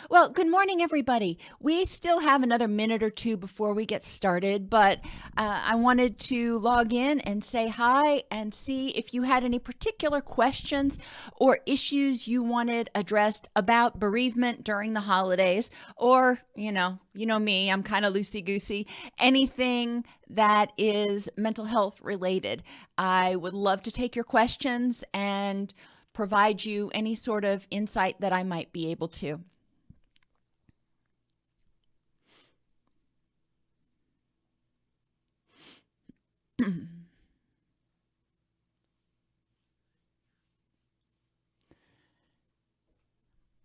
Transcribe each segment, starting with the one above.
Well, good morning, everybody. We still have another minute or two before we get started, but I wanted to log in and say hi and see if you had any particular questions or issues you wanted addressed about bereavement during the holidays, or, you know me, I'm kind of loosey-goosey, anything that is mental health related. I would love to take your questions and provide you any sort of insight that I might be able to. I'm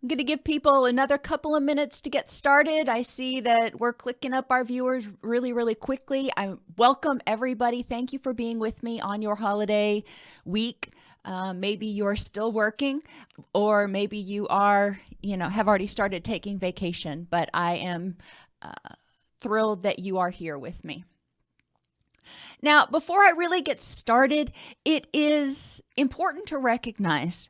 going to give people another couple of minutes to get started. I see that we're clicking up our viewers really, really quickly. I welcome everybody. Thank you for being with me on your holiday week. Maybe you're still working, or maybe you are, have already started taking vacation, but I am thrilled that you are here with me. Now, before I really get started, it is important to recognize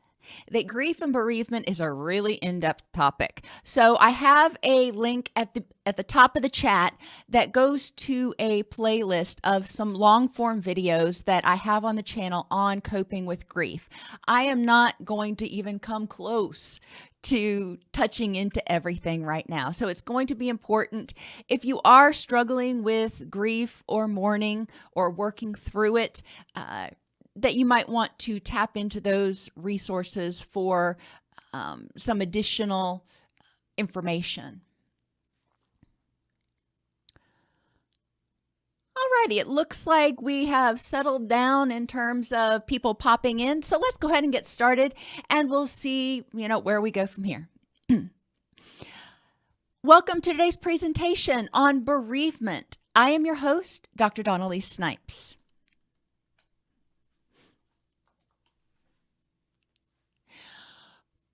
that grief and bereavement is a really in-depth topic. So I have a link at the top of the chat that goes to a playlist of some long-form videos that I have on the channel on coping with grief. I am not going to even come close to touching into everything right now. So it's going to be important if you are struggling with grief or mourning or working through it, that you might want to tap into those resources for some additional information. Alrighty, it looks like we have settled down in terms of people popping in. So let's go ahead and get started, and we'll see, where we go from here. Welcome to today's presentation on bereavement. I am your host, Dr. Elise Snipes.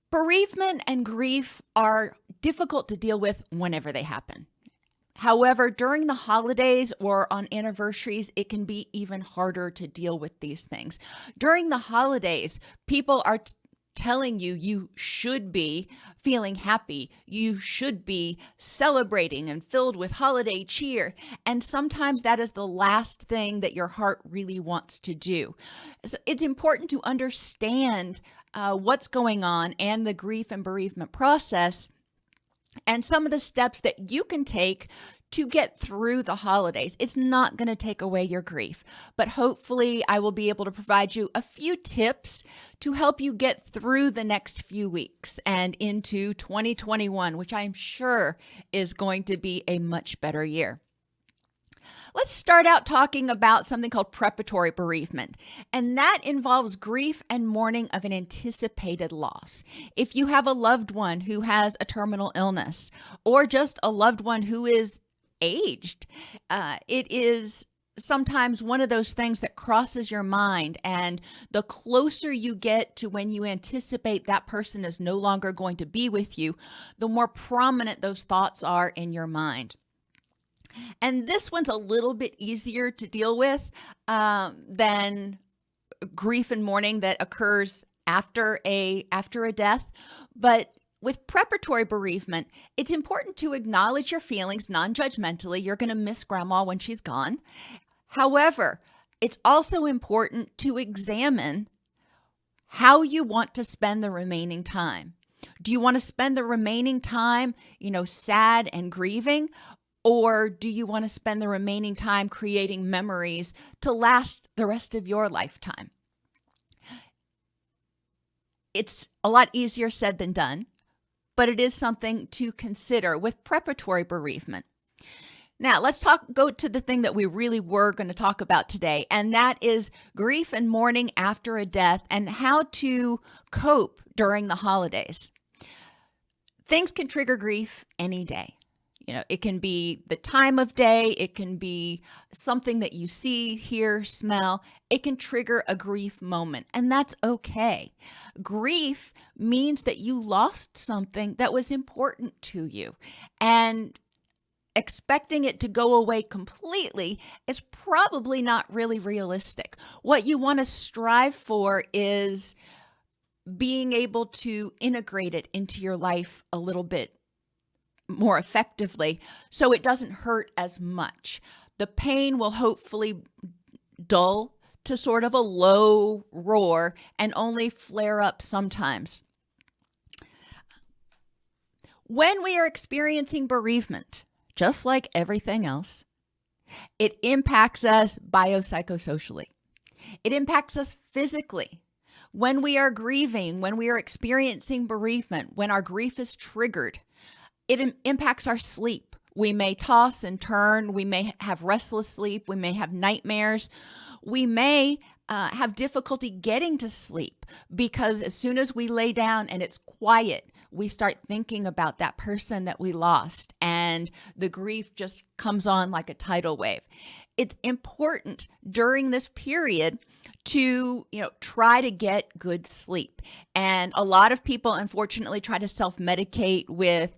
Bereavement and grief are difficult to deal with whenever they happen. However, during the holidays or on anniversaries, it can be even harder to deal with these things. During the holidays, people are telling you you should be feeling happy. You should be celebrating and filled with holiday cheer. And sometimes that is the last thing that your heart really wants to do. So it's important to understand what's going on and the grief and bereavement process, and some of the steps that you can take to get through the holidays. It's not going to take away your grief, but hopefully I will be able to provide you a few tips to help you get through the next few weeks and into 2021, which I'm sure is going to be a much better year. Let's start out talking about something called preparatory bereavement, and that involves grief and mourning of an anticipated loss. If you have a loved one who has a terminal illness, or just a loved one who is aged, it is sometimes one of those things that crosses your mind, and the closer you get to when you anticipate that person is no longer going to be with you, the more prominent those thoughts are in your mind. And this one's a little bit easier to deal with than grief and mourning that occurs after a death. But with preparatory bereavement, it's important to acknowledge your feelings non-judgmentally. You're going to miss grandma when she's gone. However, it's also important to examine how you want to spend the remaining time. Do you want to spend the remaining time, sad and grieving? Or do you want to spend the remaining time creating memories to last the rest of your lifetime? It's a lot easier said than done, but it is something to consider with preparatory bereavement. Now, let's go to the thing that we really were going to talk about today, and that is grief and mourning after a death and how to cope during the holidays. Things can trigger grief any day. It can be the time of day. It can be something that you see, hear, smell. It can trigger a grief moment, and that's okay. Grief means that you lost something that was important to you, and expecting it to go away completely is probably not really realistic. What you want to strive for is being able to integrate it into your life a little bit more effectively, so it doesn't hurt as much. The pain will hopefully dull to sort of a low roar and only flare up sometimes. When we are experiencing bereavement, just like everything else, it impacts us biopsychosocially. It impacts us physically. When we are grieving, when we are experiencing bereavement, when our grief is triggered, it impacts our sleep. We may toss and turn. We may have restless sleep. We may have nightmares. We may have difficulty getting to sleep because as soon as we lay down and it's quiet, we start thinking about that person that we lost, and the grief just comes on like a tidal wave. It's important during this period to, try to get good sleep. And a lot of people, unfortunately, try to self-medicate with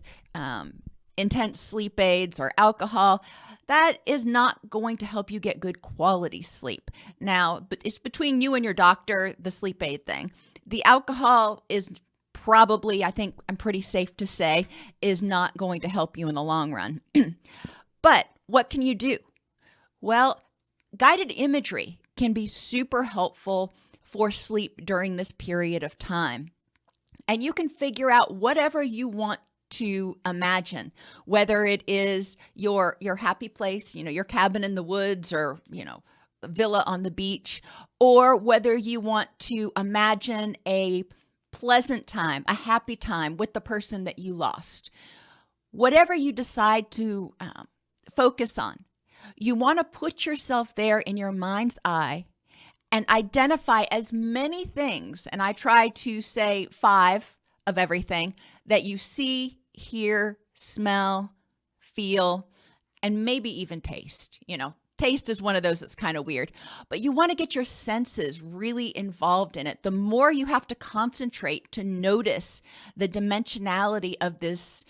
intense sleep aids or alcohol. That is not going to help you get good quality sleep. Now, but it's between you and your doctor, the sleep aid thing. The alcohol is probably, I think I'm pretty safe to say, is not going to help you in the long run. But what can you do? Well, guided imagery can be super helpful for sleep during this period of time. And you can figure out whatever you want to imagine, whether it is your happy place, your cabin in the woods, or, a villa on the beach, or whether you want to imagine a pleasant time, a happy time with the person that you lost. Whatever you decide to focus on, you want to put yourself there in your mind's eye and identify as many things, and I try to say 5 of everything that you see, hear, smell, feel, and maybe even taste. Taste is one of those that's kind of weird, but you want to get your senses really involved in it. The more you have to concentrate to notice the dimensionality of this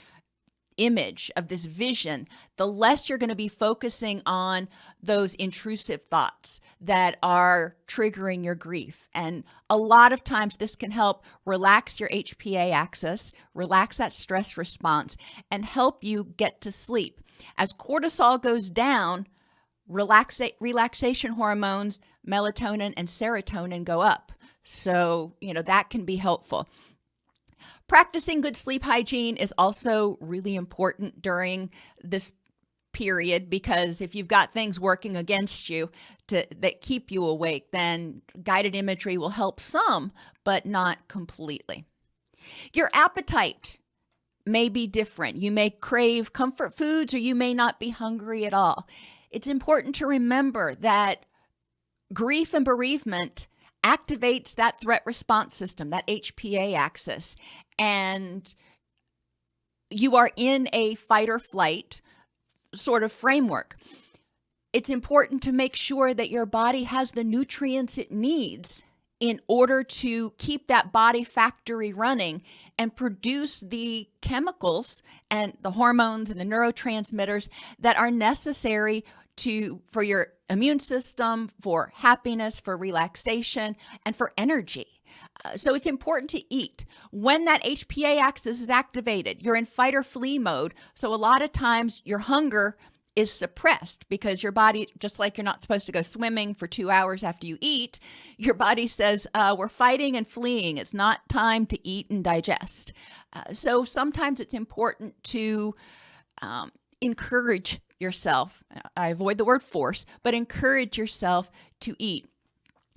image, of this vision, the less you're going to be focusing on those intrusive thoughts that are triggering your grief. And a lot of times this can help relax your HPA axis, relax that stress response, and help you get to sleep. As cortisol goes down, relaxation hormones, melatonin and serotonin go up. So, that can be helpful. Practicing good sleep hygiene is also really important during this period, because if you've got things working against you that keep you awake, then guided imagery will help some, but not completely. Your appetite may be different. You may crave comfort foods, or you may not be hungry at all. It's important to remember that grief and bereavement activates that threat response system, that HPA axis, and you are in a fight or flight sort of framework. It's important to make sure that your body has the nutrients it needs in order to keep that body factory running and produce the chemicals and the hormones and the neurotransmitters that are necessary for your immune system, for happiness, for relaxation, and for energy. So it's important to eat. When that HPA axis is activated, you're in fight or flee mode. So a lot of times your hunger is suppressed because your body, just like you're not supposed to go swimming for 2 hours after you eat, your body says, we're fighting and fleeing. It's not time to eat and digest. So sometimes it's important to encourage yourself. I avoid the word force, but encourage yourself to eat.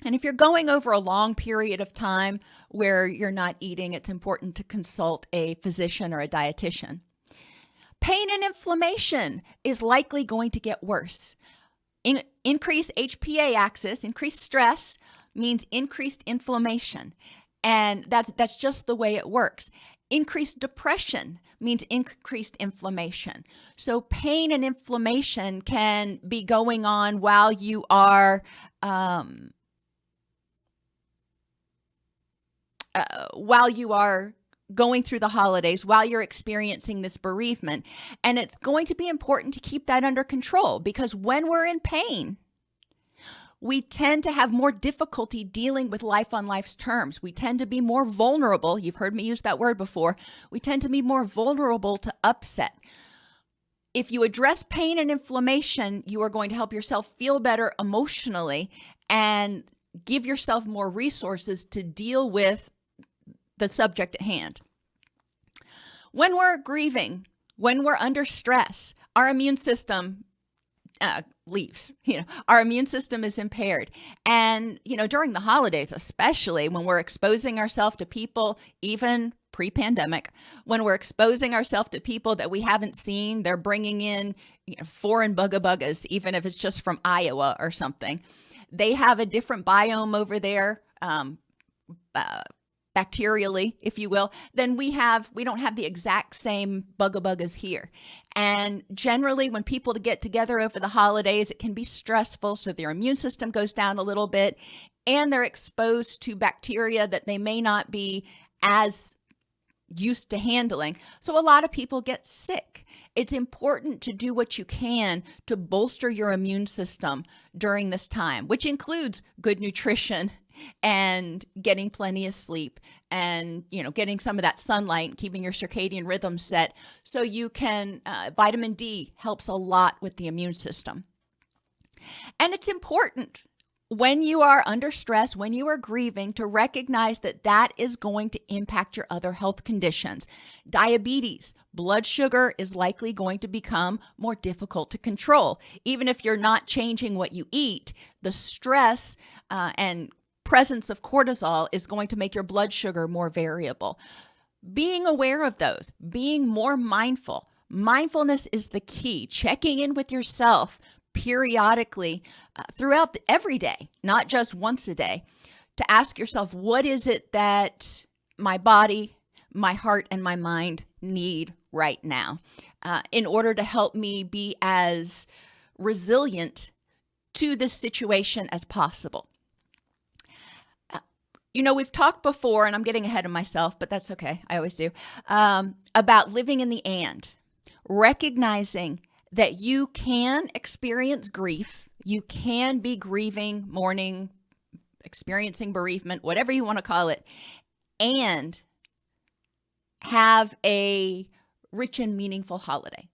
And if you're going over a long period of time where you're not eating, it's important to consult a physician or a dietitian. Pain and inflammation is likely going to get worse. Increased HPA axis, increased stress means increased inflammation. And that's just the way it works. Increased depression means increased inflammation. So pain and inflammation can be going on while you are going through the holidays, while you're experiencing this bereavement. And it's going to be important to keep that under control, because when we're in pain, we tend to have more difficulty dealing with life on life's terms. We tend to be more vulnerable. You've heard me use that word before. We tend to be more vulnerable to upset. If you address pain and inflammation, you are going to help yourself feel better emotionally and give yourself more resources to deal with the subject at hand. When we're grieving, when we're under stress, our immune system leaves. Our immune system is impaired. And, during the holidays, especially when we're exposing ourselves to people, even pre-pandemic, when we're exposing ourselves to people that we haven't seen, they're bringing in foreign bugga-buggas, even if it's just from Iowa or something. They have a different biome over there, bacterially, if you will, than we have. We don't have the exact same bugga-buggas here. And generally, when people get together over the holidays, it can be stressful, so their immune system goes down a little bit, and they're exposed to bacteria that they may not be as used to handling. So a lot of people get sick. It's important to do what you can to bolster your immune system during this time, which includes good nutrition and getting plenty of sleep and, getting some of that sunlight and keeping your circadian rhythm set so you can, vitamin D helps a lot with the immune system. And it's important when you are under stress, when you are grieving, to recognize that that is going to impact your other health conditions. Diabetes, blood sugar is likely going to become more difficult to control. Even if you're not changing what you eat, the stress and presence of cortisol is going to make your blood sugar more variable. Being aware of those, being more mindful. Mindfulness is the key. Checking in with yourself periodically throughout every day, not just once a day, to ask yourself, what is it that my body, my heart, and my mind need right now in order to help me be as resilient to this situation as possible. We've talked before, and I'm getting ahead of myself, but that's okay. I always do, about living in the and, recognizing that you can experience grief. You can be grieving, mourning, experiencing bereavement, whatever you want to call it, and have a rich and meaningful holiday.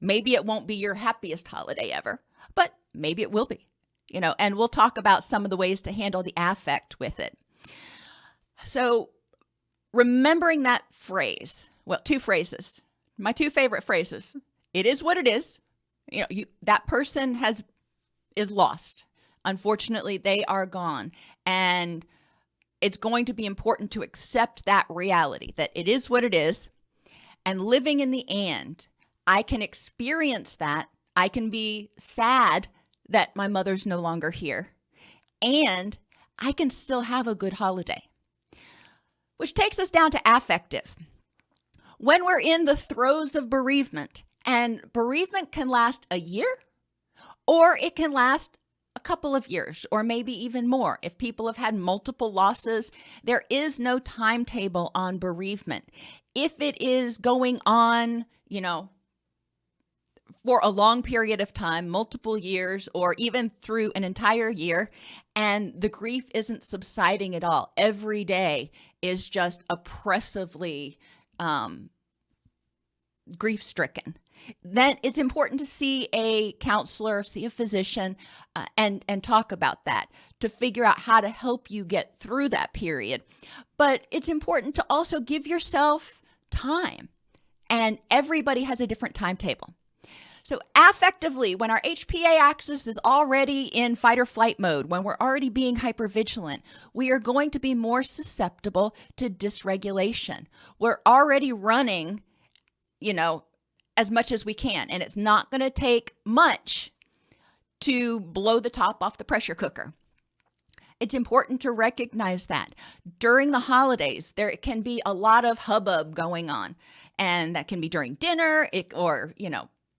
Maybe it won't be your happiest holiday ever, but maybe it will be, and we'll talk about some of the ways to handle the affect with it. So remembering that phrase, two phrases, my two favorite phrases. It is what it is. That person is lost. Unfortunately, they are gone. And it's going to be important to accept that reality, that it is what it is. And living in the and, I can experience that. I can be sad that my mother's no longer here. And I can still have a good holiday. Which takes us down to affective. When we're in the throes of bereavement, and bereavement can last a year, or it can last a couple of years, or maybe even more. If people have had multiple losses, there is no timetable on bereavement. If it is going on, for a long period of time, multiple years, or even through an entire year, and the grief isn't subsiding at all, every day is just oppressively grief-stricken, then it's important to see a counselor, see a physician, and talk about that to figure out how to help you get through that period. But it's important to also give yourself time, and everybody has a different timetable. So affectively, when our HPA axis is already in fight or flight mode, when we're already being hypervigilant, we are going to be more susceptible to dysregulation. We're already running, as much as we can, and it's not going to take much to blow the top off the pressure cooker. It's important to recognize that. During the holidays, there can be a lot of hubbub going on, and that can be during dinner or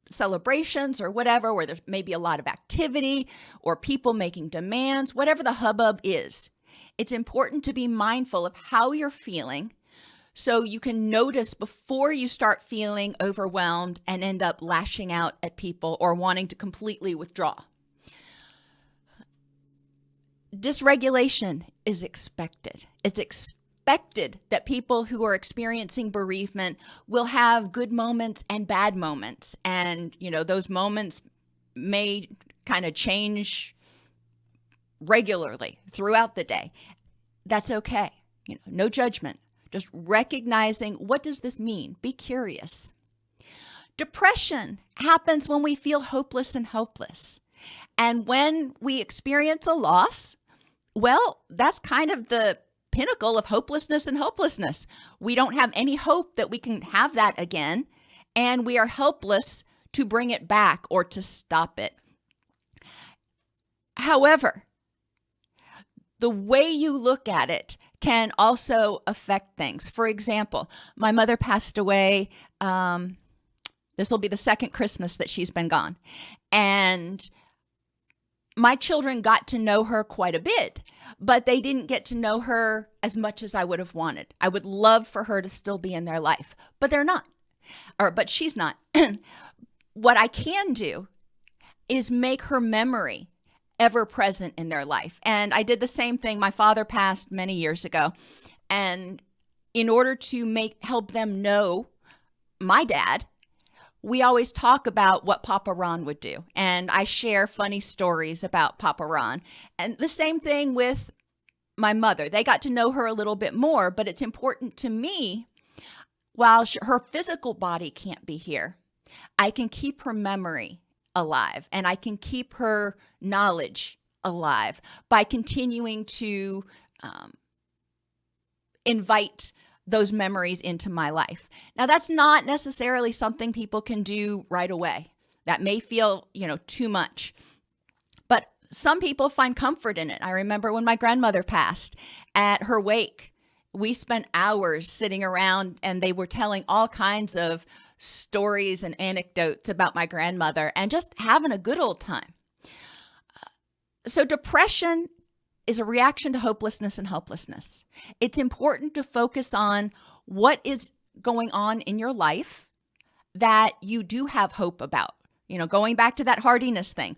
celebrations or whatever, where there's maybe a lot of activity or people making demands, whatever the hubbub is. It's important to be mindful of how you're feeling so you can notice before you start feeling overwhelmed and end up lashing out at people or wanting to completely withdraw. Dysregulation is expected. It's expected that people who are experiencing bereavement will have good moments and bad moments. And, those moments may kind of change regularly throughout the day. That's okay. No judgment. Just recognizing, what does this mean? Be curious. Depression happens when we feel hopeless and helpless. And when we experience a loss, well, that's kind of the pinnacle of hopelessness and hopelessness. We don't have any hope that we can have that again, and we are helpless to bring it back or to stop it. However, the way you look at it can also affect things. For example, my mother passed away. This will be the second Christmas that she's been gone. And my children got to know her quite a bit, but they didn't get to know her as much as I would have wanted. I would love for her to still be in their life, but they're not, but she's not. What I can do is make her memory ever present in their life. And I did the same thing. My father passed many years ago. And in order to help them know my dad, we always talk about what Papa Ron would do. And I share funny stories about Papa Ron. And the same thing with my mother. They got to know her a little bit more, but it's important to me, while her physical body can't be here, I can keep her memory alive, and I can keep her knowledge alive by continuing to invite those memories into my life. Now, that's not necessarily something people can do right away. That may feel, too much, but some people find comfort in it. I remember when my grandmother passed, at her wake, we spent hours sitting around and they were telling all kinds of stories and anecdotes about my grandmother and just having a good old time. So depression is a reaction to hopelessness and helplessness. It's important to focus on what is going on in your life that you do have hope about. Going back to that hardiness thing,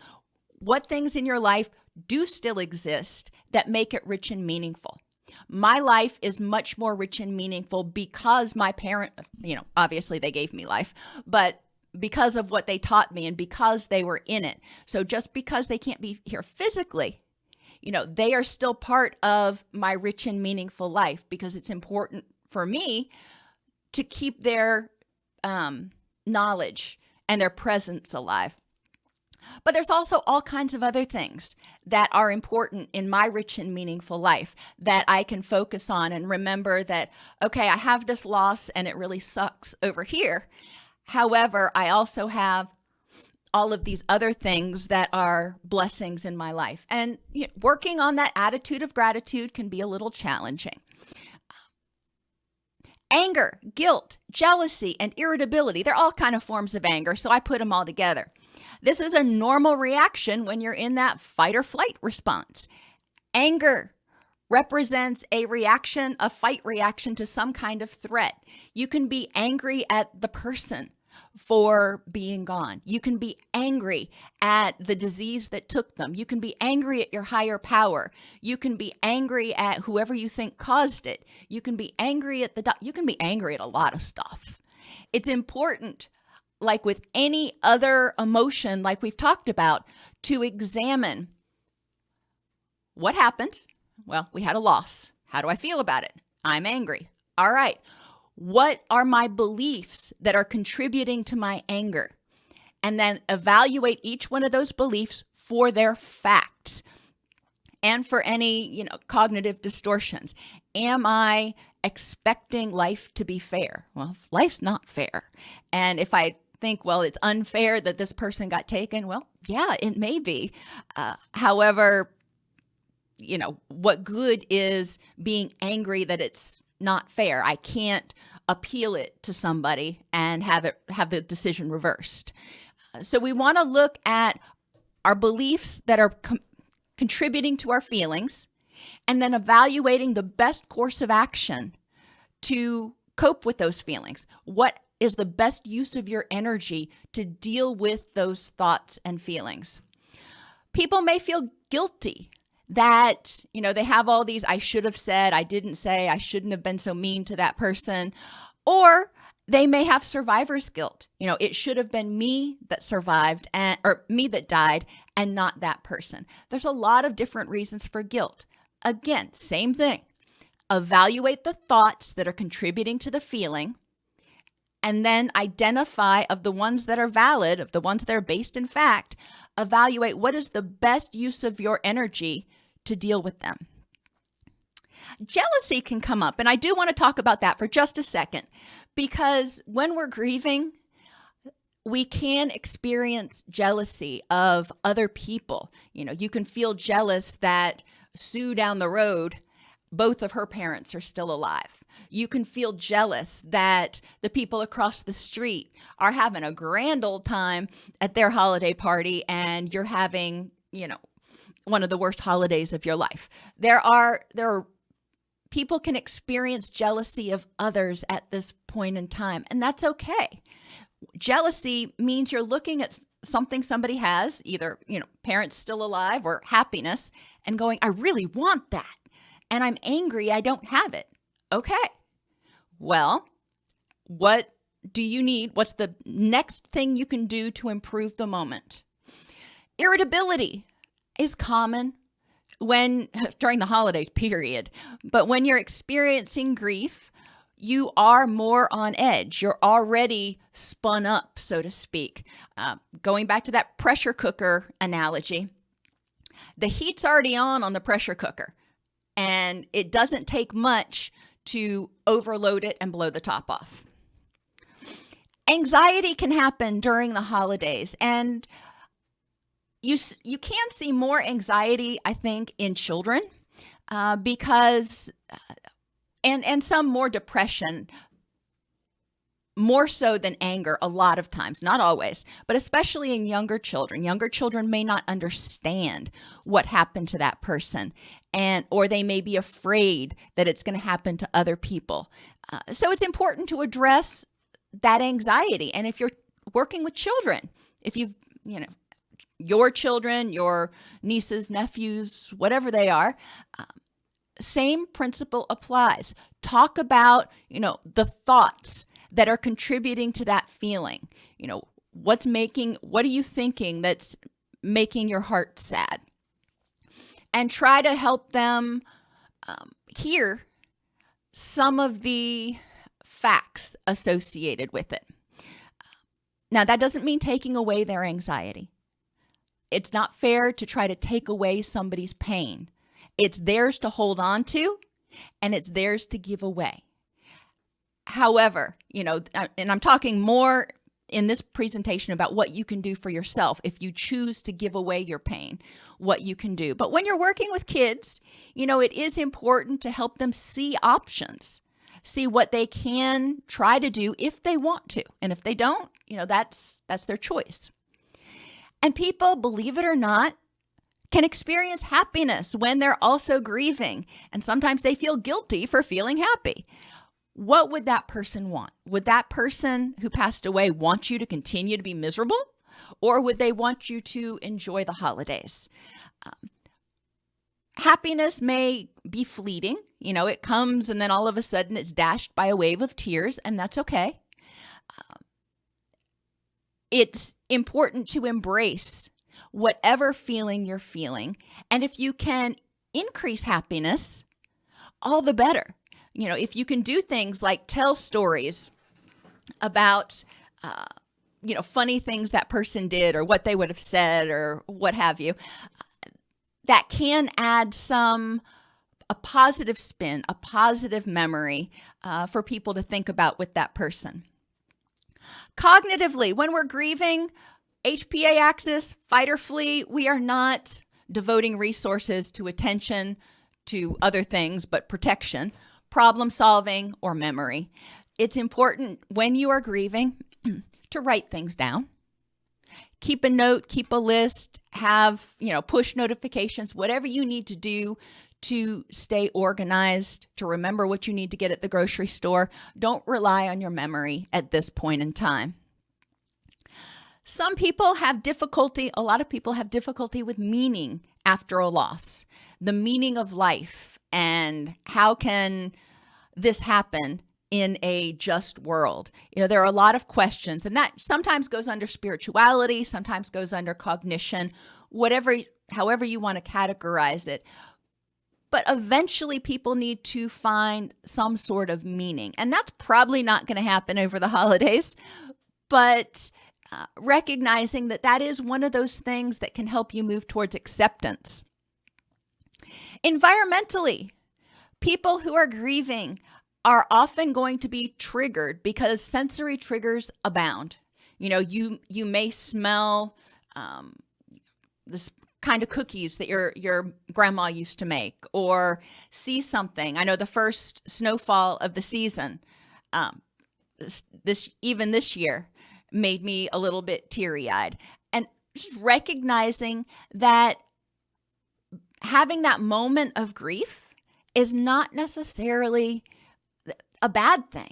what things in your life do still exist that make it rich and meaningful? My life is much more rich and meaningful because my parents, obviously they gave me life, but because of what they taught me and because they were in it. So just because they can't be here physically, they are still part of my rich and meaningful life, because it's important for me to keep their knowledge and their presence alive. But there's also all kinds of other things that are important in my rich and meaningful life that I can focus on and remember that, okay, I have this loss and it really sucks over here. However, I also have all of these other things that are blessings in my life. And working on that attitude of gratitude can be a little challenging. Anger, guilt, jealousy, and irritability, they're all kind of forms of anger, so I put them all together. This is a normal reaction when you're in that fight or flight response. Anger represents a fight reaction to some kind of threat. You can be angry at the person for being gone. You can be angry at the disease that took them. You can be angry at your higher power. You can be angry at whoever you think caused it. You can be angry at you can be angry at a lot of stuff. It's important, like with any other emotion, like we've talked about, to examine what happened. Well, we had a loss. How do I feel about it? I'm angry. All right. What are my beliefs that are contributing to my anger? And then evaluate each one of those beliefs for their facts and for any, cognitive distortions. Am I expecting life to be fair? Well, life's not fair. And if I think, well, it's unfair that this person got taken, well, yeah, it may be. However, what good is being angry that it's not fair? I can't appeal it to somebody and have the decision reversed. So we want to look at our beliefs that are contributing to our feelings, and then evaluating the best course of action to cope with those feelings. What is the best use of your energy to deal with those thoughts and feelings? People may feel guilty that, they have all these I should have said, I didn't say, I shouldn't have been so mean to that person. Or they may have survivor's guilt. It should have been me that survived or me that died and not that person. There's a lot of different reasons for guilt. Again, same thing. Evaluate the thoughts that are contributing to the feeling, and then identify of the ones that are valid, of the ones that are based in fact, evaluate what is the best use of your energy to deal with them. Jealousy can come up, and I do want to talk about that for just a second, because when we're grieving, we can experience jealousy of other people. You can feel jealous that Sue down the road, both of her parents are still alive. You can feel jealous that the people across the street are having a grand old time at their holiday party and you're having, one of the worst holidays of your life. There are people can experience jealousy of others at this point in time, and that's okay. Jealousy means you're looking at something somebody has, either, parents still alive or happiness, and going, I really want that. And I'm angry I don't have it. Okay. Well, what do you need? What's the next thing you can do to improve the moment? Irritability is common during the holidays, period. But when you're experiencing grief, you are more on edge. You're already spun up, so to speak. Going back to that pressure cooker analogy, the heat's already on the pressure cooker, and it doesn't take much to overload it and blow the top off. Anxiety can happen during the holidays, and you can see more anxiety, I think, in children because, and some more depression, more so than anger a lot of times, not always, but especially in younger children. Younger children may not understand what happened to that person, or they may be afraid that it's going to happen to other people. So it's important to address that anxiety. And if you're working with children, if you've, your children, your nieces, nephews, whatever they are, same principle applies. Talk about, the thoughts that are contributing to that feeling. What are you thinking that's making your heart sad? And try to help them hear some of the facts associated with it. Now, that doesn't mean taking away their anxiety. It's not fair to try to take away somebody's pain. It's theirs to hold on to, and it's theirs to give away. However, and I'm talking more in this presentation about what you can do for yourself if you choose to give away your pain, what you can do. But when you're working with kids, it is important to help them see options, see what they can try to do if they want to. And if they don't, that's their choice. And people, believe it or not, can experience happiness when they're also grieving. And sometimes they feel guilty for feeling happy. What would that person want? Would that person who passed away want you to continue to be miserable? Or would they want you to enjoy the holidays? Happiness may be fleeting. It comes and then all of a sudden it's dashed by a wave of tears, and that's okay. It's important to embrace whatever feeling you're feeling. And if you can increase happiness, all the better. If you can do things like tell stories about, funny things that person did or what they would have said or what have you, that can add a positive spin, a positive memory for people to think about with that person. Cognitively, when we're grieving, HPA axis, fight or flee, we are not devoting resources to attention to other things but protection, problem solving, or memory. It's important when you are grieving to write things down. Keep a note, keep a list, have, push notifications, whatever you need to do to stay organized, to remember what you need to get at the grocery store. Don't rely on your memory at this point in time. A lot of people have difficulty with meaning after a loss, the meaning of life, and how can this happen in a just world. There are a lot of questions, and that sometimes goes under spirituality, sometimes goes under cognition, however you want to categorize it. But eventually people need to find some sort of meaning. And that's probably not going to happen over the holidays, but recognizing that is one of those things that can help you move towards acceptance. Environmentally, people who are grieving are often going to be triggered because sensory triggers abound. You may smell this kind of cookies that your grandma used to make, or see something. I know the first snowfall of the season, this year, made me a little bit teary-eyed. And just recognizing that having that moment of grief is not necessarily a bad thing.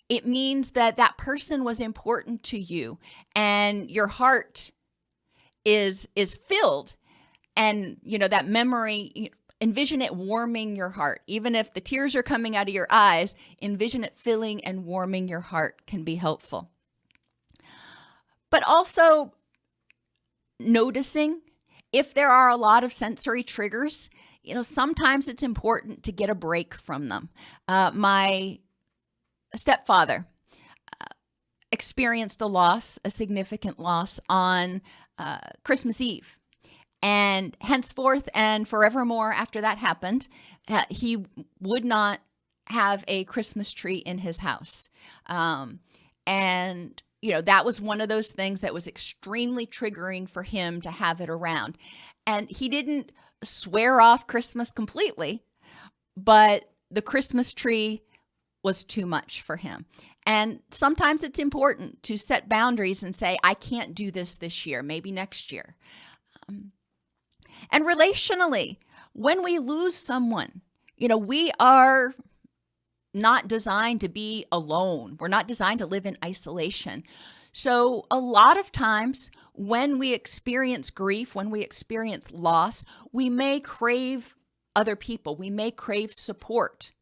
It means that person was important to you, and your heart is filled. And, that memory, envision it warming your heart. Even if the tears are coming out of your eyes, envision it filling and warming your heart can be helpful. But also noticing if there are a lot of sensory triggers, sometimes it's important to get a break from them. My stepfather experienced a significant loss on Christmas Eve. And henceforth and forevermore after that happened, he would not have a Christmas tree in his house. And, that was one of those things that was extremely triggering for him to have it around. And he didn't swear off Christmas completely, but the Christmas tree was too much for him. And sometimes it's important to set boundaries and say, I can't do this year, maybe next year. And relationally, when we lose someone, we are not designed to be alone. We're not designed to live in isolation. So a lot of times when we experience grief, when we experience loss, we may crave other people. We may crave support,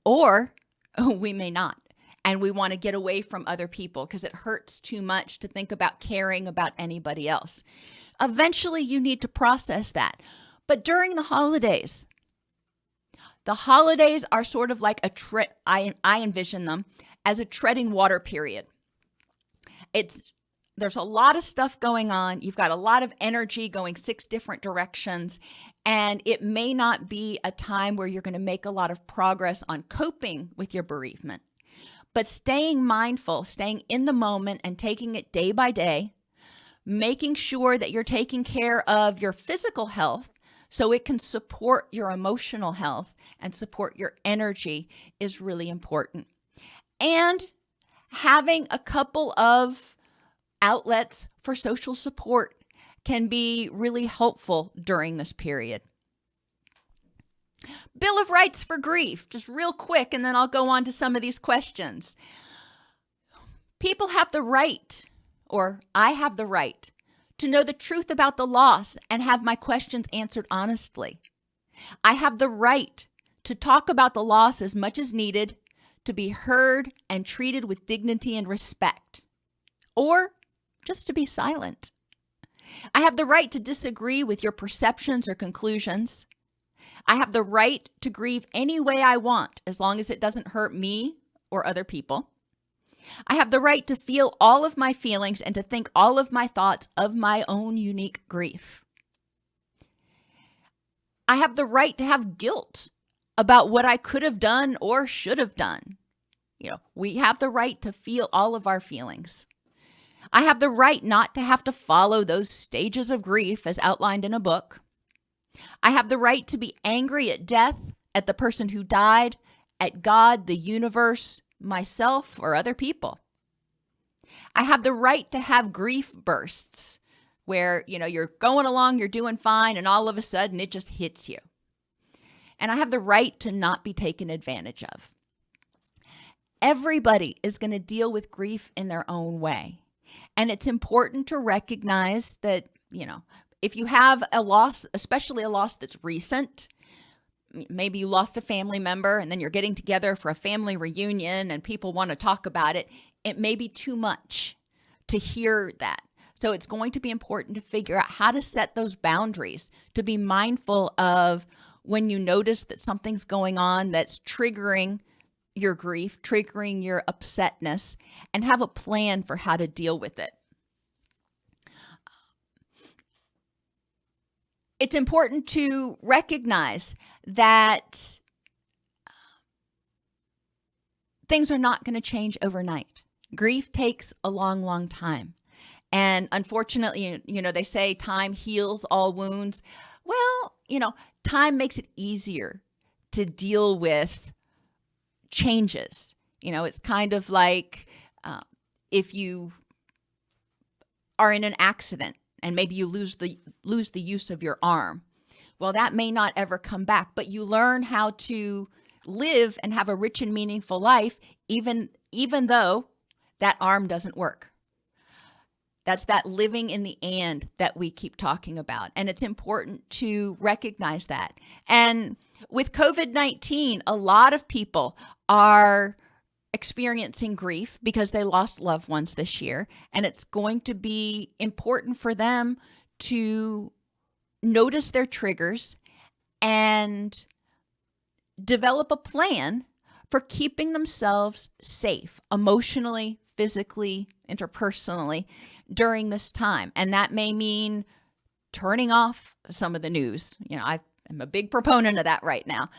or we may not. And we want to get away from other people because it hurts too much to think about caring about anybody else. Eventually, you need to process that. But during the holidays are sort of like I envision them as a treading water period. There's a lot of stuff going on. You've got a lot of energy going 6 different directions, and it may not be a time where you're going to make a lot of progress on coping with your bereavement. But staying mindful, staying in the moment and taking it day by day, making sure that you're taking care of your physical health so it can support your emotional health and support your energy is really important. And having a couple of outlets for social support can be really helpful during this period. Bill of Rights for grief, just real quick, and then I'll go on to some of these questions. People have the right, or I have the right, to know the truth about the loss and have my questions answered honestly. I have the right to talk about the loss as much as needed, to be heard and treated with dignity and respect, or just to be silent. I have the right to disagree with your perceptions or conclusions. I have the right to grieve any way I want, as long as it doesn't hurt me or other people. I have the right to feel all of my feelings and to think all of my thoughts of my own unique grief. I have the right to have guilt about what I could have done or should have done. We have the right to feel all of our feelings. I have the right not to have to follow those stages of grief as outlined in a book. I have the right to be angry at death, at the person who died, at God, the universe, myself, or other people. I have the right to have grief bursts where, you're going along, you're doing fine, and all of a sudden it just hits you. And I have the right to not be taken advantage of. Everybody is going to deal with grief in their own way. And it's important to recognize that, if you have a loss, especially a loss that's recent, maybe you lost a family member and then you're getting together for a family reunion and people want to talk about it, it may be too much to hear that. So it's going to be important to figure out how to set those boundaries, to be mindful of when you notice that something's going on that's triggering your grief, triggering your upsetness, and have a plan for how to deal with it. It's important to recognize that things are not going to change overnight. Grief takes a long, long time. And unfortunately, they say time heals all wounds. Well, time makes it easier to deal with changes. It's kind of like if you are in an accident and maybe you lose the use of your arm. Well, that may not ever come back, but you learn how to live and have a rich and meaningful life, even though that arm doesn't work. That's that living in the and that we keep talking about. And it's important to recognize that. And with COVID-19, a lot of people are experiencing grief because they lost loved ones this year. And it's going to be important for them to notice their triggers and develop a plan for keeping themselves safe emotionally, physically, interpersonally during this time. And that may mean turning off some of the news. I'm a big proponent of that right now.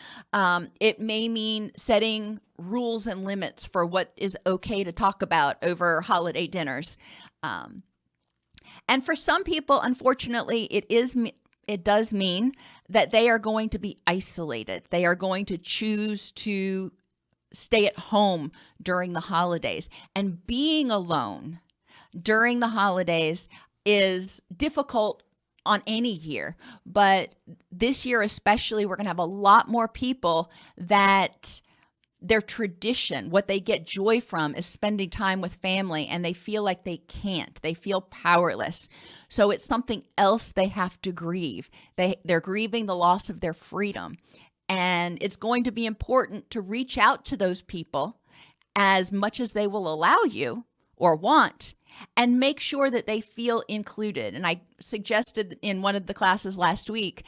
It may mean setting rules and limits for what is okay to talk about over holiday dinners. And for some people, unfortunately, it does mean that they are going to be isolated. They are going to choose to stay at home during the holidays. And being alone during the holidays is difficult on any year, but this year especially, we're going to have a lot more people that their tradition, what they get joy from, is spending time with family, and they feel like they can't. They feel powerless. So it's something else they have to grieve. They're grieving the loss of their freedom. And it's going to be important to reach out to those people as much as they will allow you or want, and make sure that they feel included. And I suggested in one of the classes last week,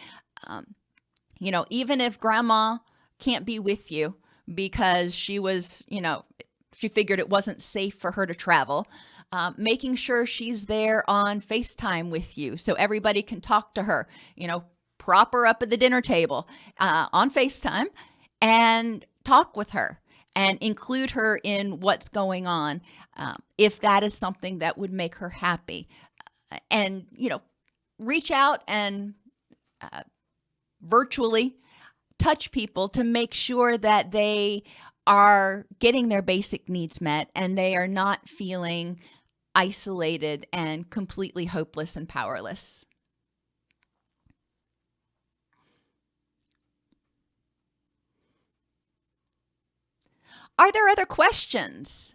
even if grandma can't be with you because she figured it wasn't safe for her to travel, making sure she's there on FaceTime with you so everybody can talk to her, prop her up at the dinner table on FaceTime and talk with her and include her in what's going on, if that is something that would make her happy. And, reach out and virtually touch people to make sure that they are getting their basic needs met and they are not feeling isolated and completely hopeless and powerless. Are there other questions?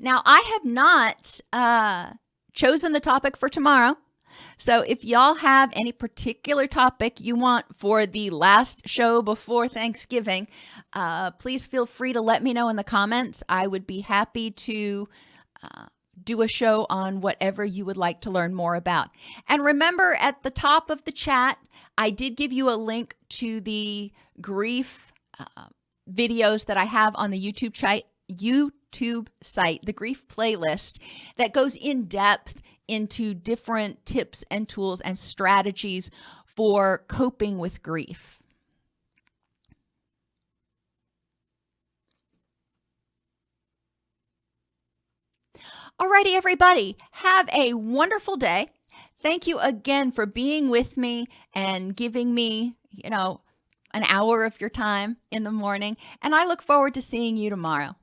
Now, I have not chosen the topic for tomorrow. So if y'all have any particular topic you want for the last show before Thanksgiving, please feel free to let me know in the comments. I would be happy to do a show on whatever you would like to learn more about. And remember, at the top of the chat, I did give you a link to the grief videos that I have on the YouTube site, the grief playlist, that goes in depth into different tips and tools and strategies for coping with grief. Alrighty, everybody, have a wonderful day. Thank you again for being with me and giving me, an hour of your time in the morning. And I look forward to seeing you tomorrow.